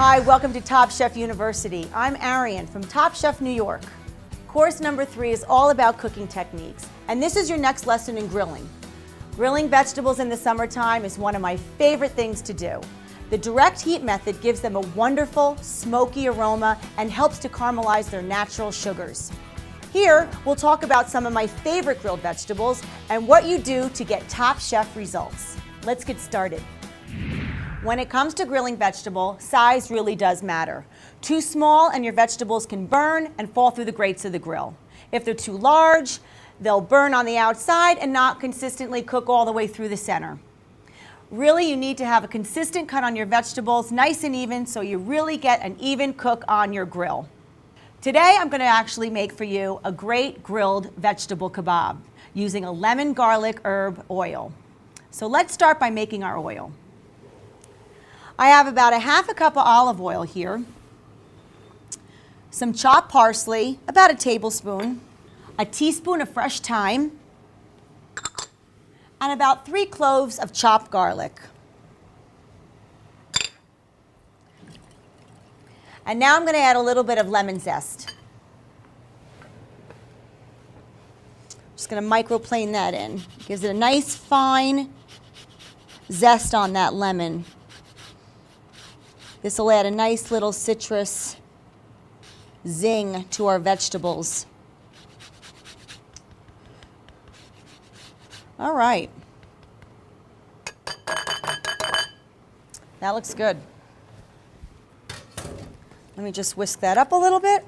Hi, welcome to Top Chef University. I'm Arian from Top Chef New York. Course number 3 is all about cooking techniques, and this is your next lesson in grilling. Grilling vegetables in the summertime is one of my favorite things to do. The direct heat method gives them a wonderful, smoky aroma and helps to caramelize their natural sugars. Here, we'll talk about some of my favorite grilled vegetables and what you do to get Top Chef results. Let's get started. When it comes to grilling vegetable, size really does matter. Too small and your vegetables can burn and fall through the grates of the grill. If they're too large, they'll burn on the outside and not consistently cook all the way through the center. Really, you need to have a consistent cut on your vegetables, nice and even, so you really get an even cook on your grill. Today, I'm going to actually make for you a great grilled vegetable kebab using a lemon garlic herb oil. So let's start by making our oil. I have about a half a cup of olive oil here, some chopped parsley, about a tablespoon, a teaspoon of fresh thyme, and about 3 cloves of chopped garlic. And now I'm going to add a little bit of lemon zest. Just going to microplane that in. Gives it a nice fine zest on that lemon. This will add a nice little citrus zing to our vegetables. All right. That looks good. Let me just whisk that up a little bit.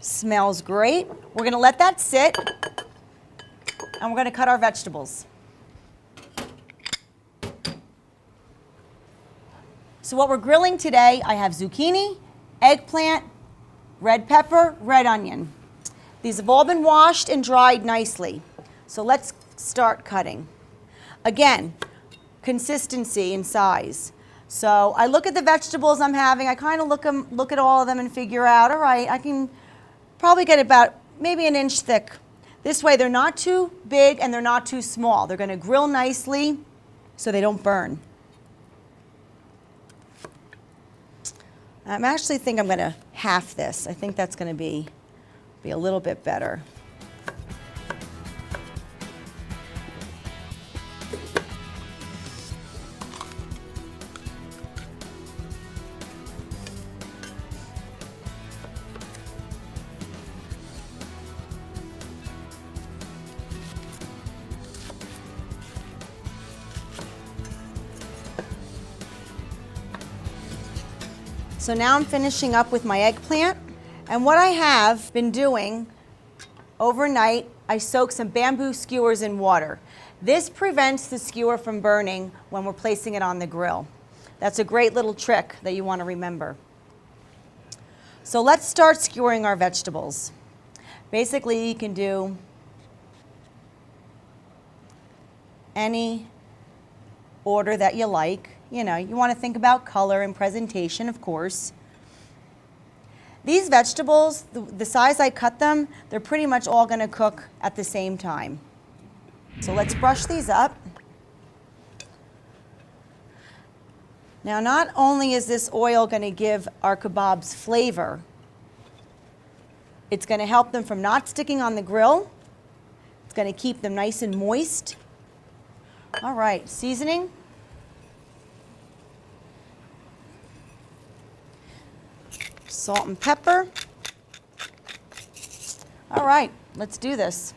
Smells great. We're going to let that sit, and we're going to cut our vegetables. So what we're grilling today, I have zucchini, eggplant, red pepper, red onion. These have all been washed and dried nicely. So let's start cutting. Again, consistency and size. So I look at the vegetables I'm having, I kind of look at all of them and figure out, all right, I can probably get about maybe an inch thick. This way they're not too big and they're not too small. They're going to grill nicely so they don't burn. I actually think I'm going to half this. I think that's going to be a little bit better. So now I'm finishing up with my eggplant, and what I have been doing overnight, I soak some bamboo skewers in water. This prevents the skewer from burning when we're placing it on the grill. That's a great little trick that you want to remember. So let's start skewering our vegetables. Basically, you can do any order that you like. You know, you want to think about color and presentation, of course. These vegetables, the size I cut them, they're pretty much all going to cook at the same time. So let's brush these up. Now, not only is this oil going to give our kebabs flavor, it's going to help them from not sticking on the grill. It's going to keep them nice and moist. All right, seasoning. Salt and pepper. All right, let's do this.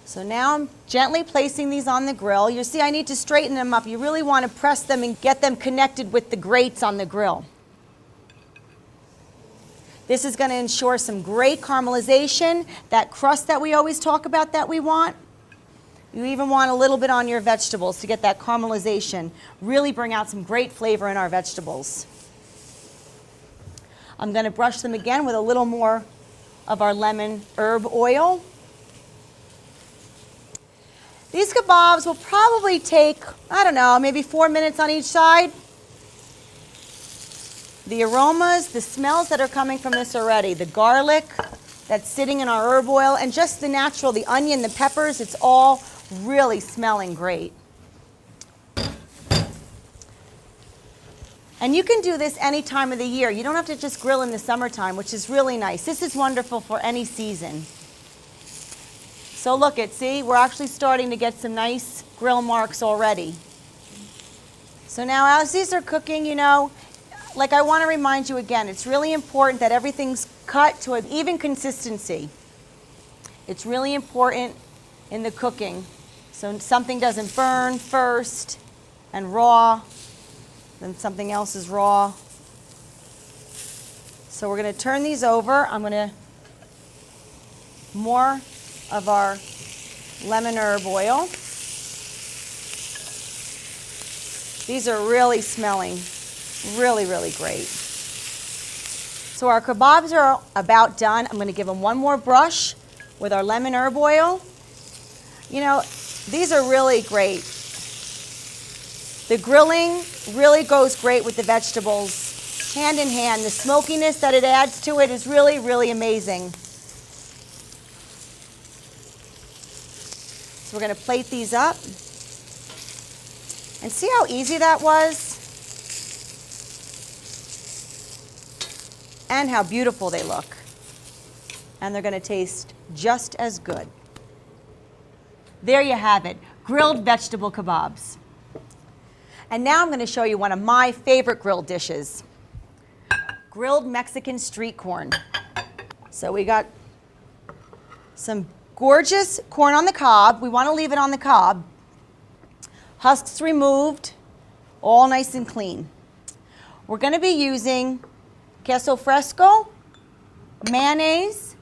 So now I'm gently placing these on the grill. You see I need to straighten them up. You really want to press them and get them connected with the grates on the grill. This is going to ensure some great caramelization, that crust that we always talk about that we want. You even want a little bit on your vegetables to get that caramelization. Really bring out some great flavor in our vegetables. I'm going to brush them again with a little more of our lemon herb oil. These kebabs will probably take, I don't know, maybe 4 minutes on each side. The aromas, the smells that are coming from this already, the garlic, that's sitting in our herb oil, and just the natural, the onion, the peppers, it's all really smelling great. And you can do this any time of the year. You don't have to just grill in the summertime, which is really nice. This is wonderful for any season. So look see, we're actually starting to get some nice grill marks already. So now as these are cooking, you know, like I want to remind you again, it's really important that everything's cut to an even consistency. It's really important in the cooking. So something doesn't burn first and raw, then something else is raw. So we're going to turn these over. I'm going to more of our lemon herb oil. These are really smelling really, really great. So our kebabs are about done. I'm going to give them one more brush with our lemon herb oil. You know, these are really great. The grilling really goes great with the vegetables, hand in hand. The smokiness that it adds to it is really, really amazing. So we're going to plate these up. And see how easy that was? And how beautiful they look. And they're going to taste just as good. There you have it, grilled vegetable kebabs. And now I'm going to show you one of my favorite grilled dishes, grilled Mexican street corn. So we got some gorgeous corn on the cob. We want to leave it on the cob. Husks removed, all nice and clean. We're going to be using queso fresco, mayonnaise,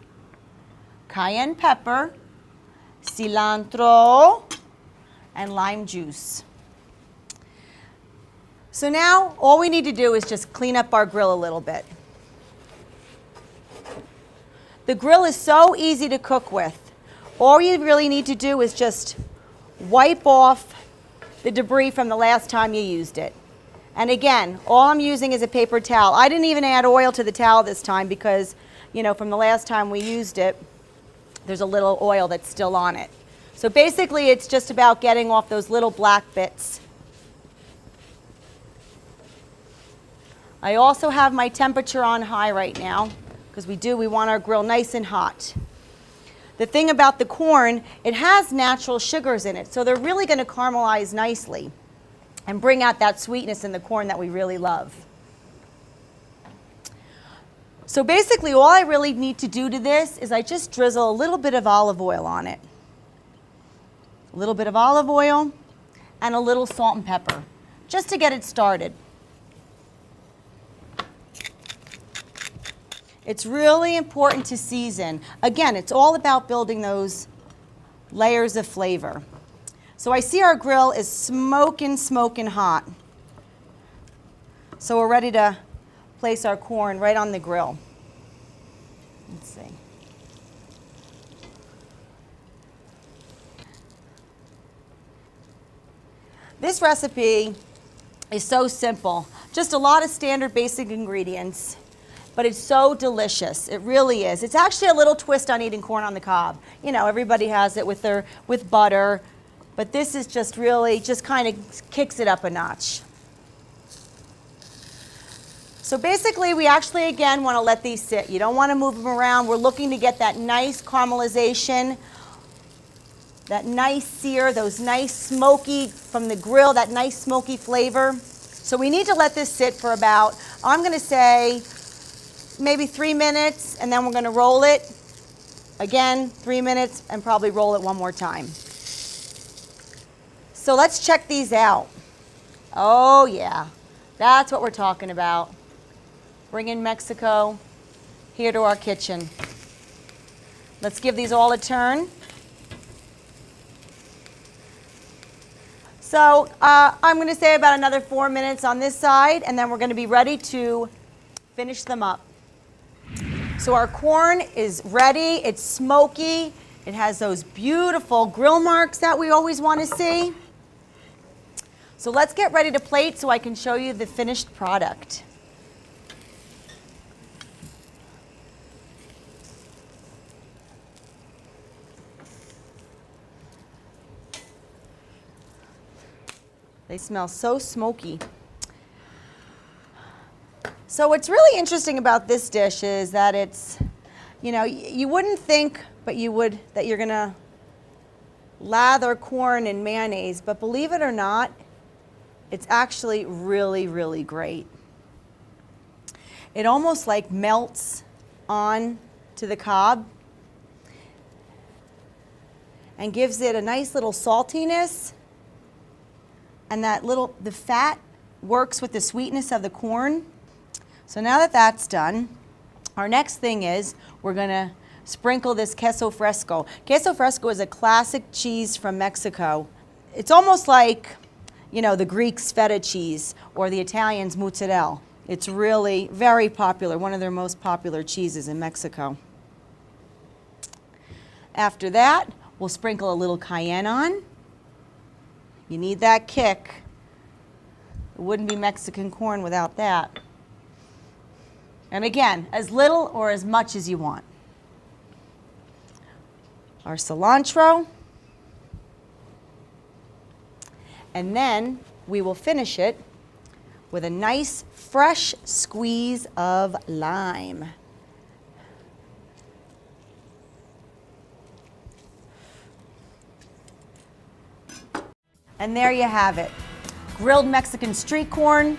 cayenne pepper, cilantro, and lime juice. So now all we need to do is just clean up our grill a little bit. The grill is so easy to cook with. All you really need to do is just wipe off the debris from the last time you used it. And again, all I'm using is a paper towel. I didn't even add oil to the towel this time because, you know, from the last time we used it, there's a little oil that's still on it. So basically it's just about getting off those little black bits. I also have my temperature on high right now because we want our grill nice and hot. The thing about the corn, it has natural sugars in it, so they're really going to caramelize nicely and bring out that sweetness in the corn that we really love. So basically all I really need to do to this is I just drizzle a little bit of olive oil on it. A little bit of olive oil and a little salt and pepper, just to get it started. It's really important to season. Again, it's all about building those layers of flavor. So I see our grill is smoking hot. So we're ready to place our corn right on the grill. Let's see. This recipe is so simple. Just a lot of standard basic ingredients. But it's so delicious. It really is. It's actually a little twist on eating corn on the cob. You know, everybody has it with butter, but this is just really, just kind of kicks it up a notch. So basically, we actually, again, want to let these sit. You don't want to move them around. We're looking to get that nice caramelization, that nice sear, those nice smoky, from the grill, that nice smoky flavor. So we need to let this sit for about, I'm going to say, maybe 3 minutes, and then we're going to roll it. Again, 3 minutes, and probably roll it one more time. So let's check these out. Oh yeah, that's what we're talking about. Bringing Mexico here to our kitchen. Let's give these all a turn. So I'm going to say about another 4 minutes on this side, and then we're going to be ready to finish them up. So our corn is ready, it's smoky, it has those beautiful grill marks that we always want to see. So let's get ready to plate so I can show you the finished product. They smell so smoky. So what's really interesting about this dish is that it's, you know, you wouldn't think, but you would, that you're gonna lather corn in mayonnaise, but believe it or not, it's actually really, really great. It almost like melts on to the cob and gives it a nice little saltiness, and the fat works with the sweetness of the corn. So now that that's done, our next thing is we're gonna sprinkle this queso fresco. Queso fresco is a classic cheese from Mexico. It's almost like, you know, the Greeks' feta cheese or the Italians' mozzarella. It's really very popular, one of their most popular cheeses in Mexico. After that, we'll sprinkle a little cayenne on. You need that kick. It wouldn't be Mexican corn without that. And again, as little or as much as you want. Our cilantro. And then we will finish it with a nice fresh squeeze of lime. And there you have it. Grilled Mexican street corn,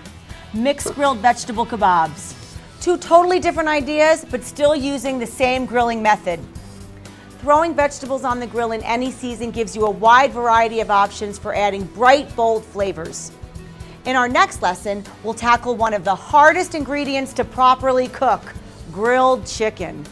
mixed grilled vegetable kebabs. Two totally different ideas, but still using the same grilling method. Throwing vegetables on the grill in any season gives you a wide variety of options for adding bright, bold flavors. In our next lesson, we'll tackle one of the hardest ingredients to properly cook, grilled chicken.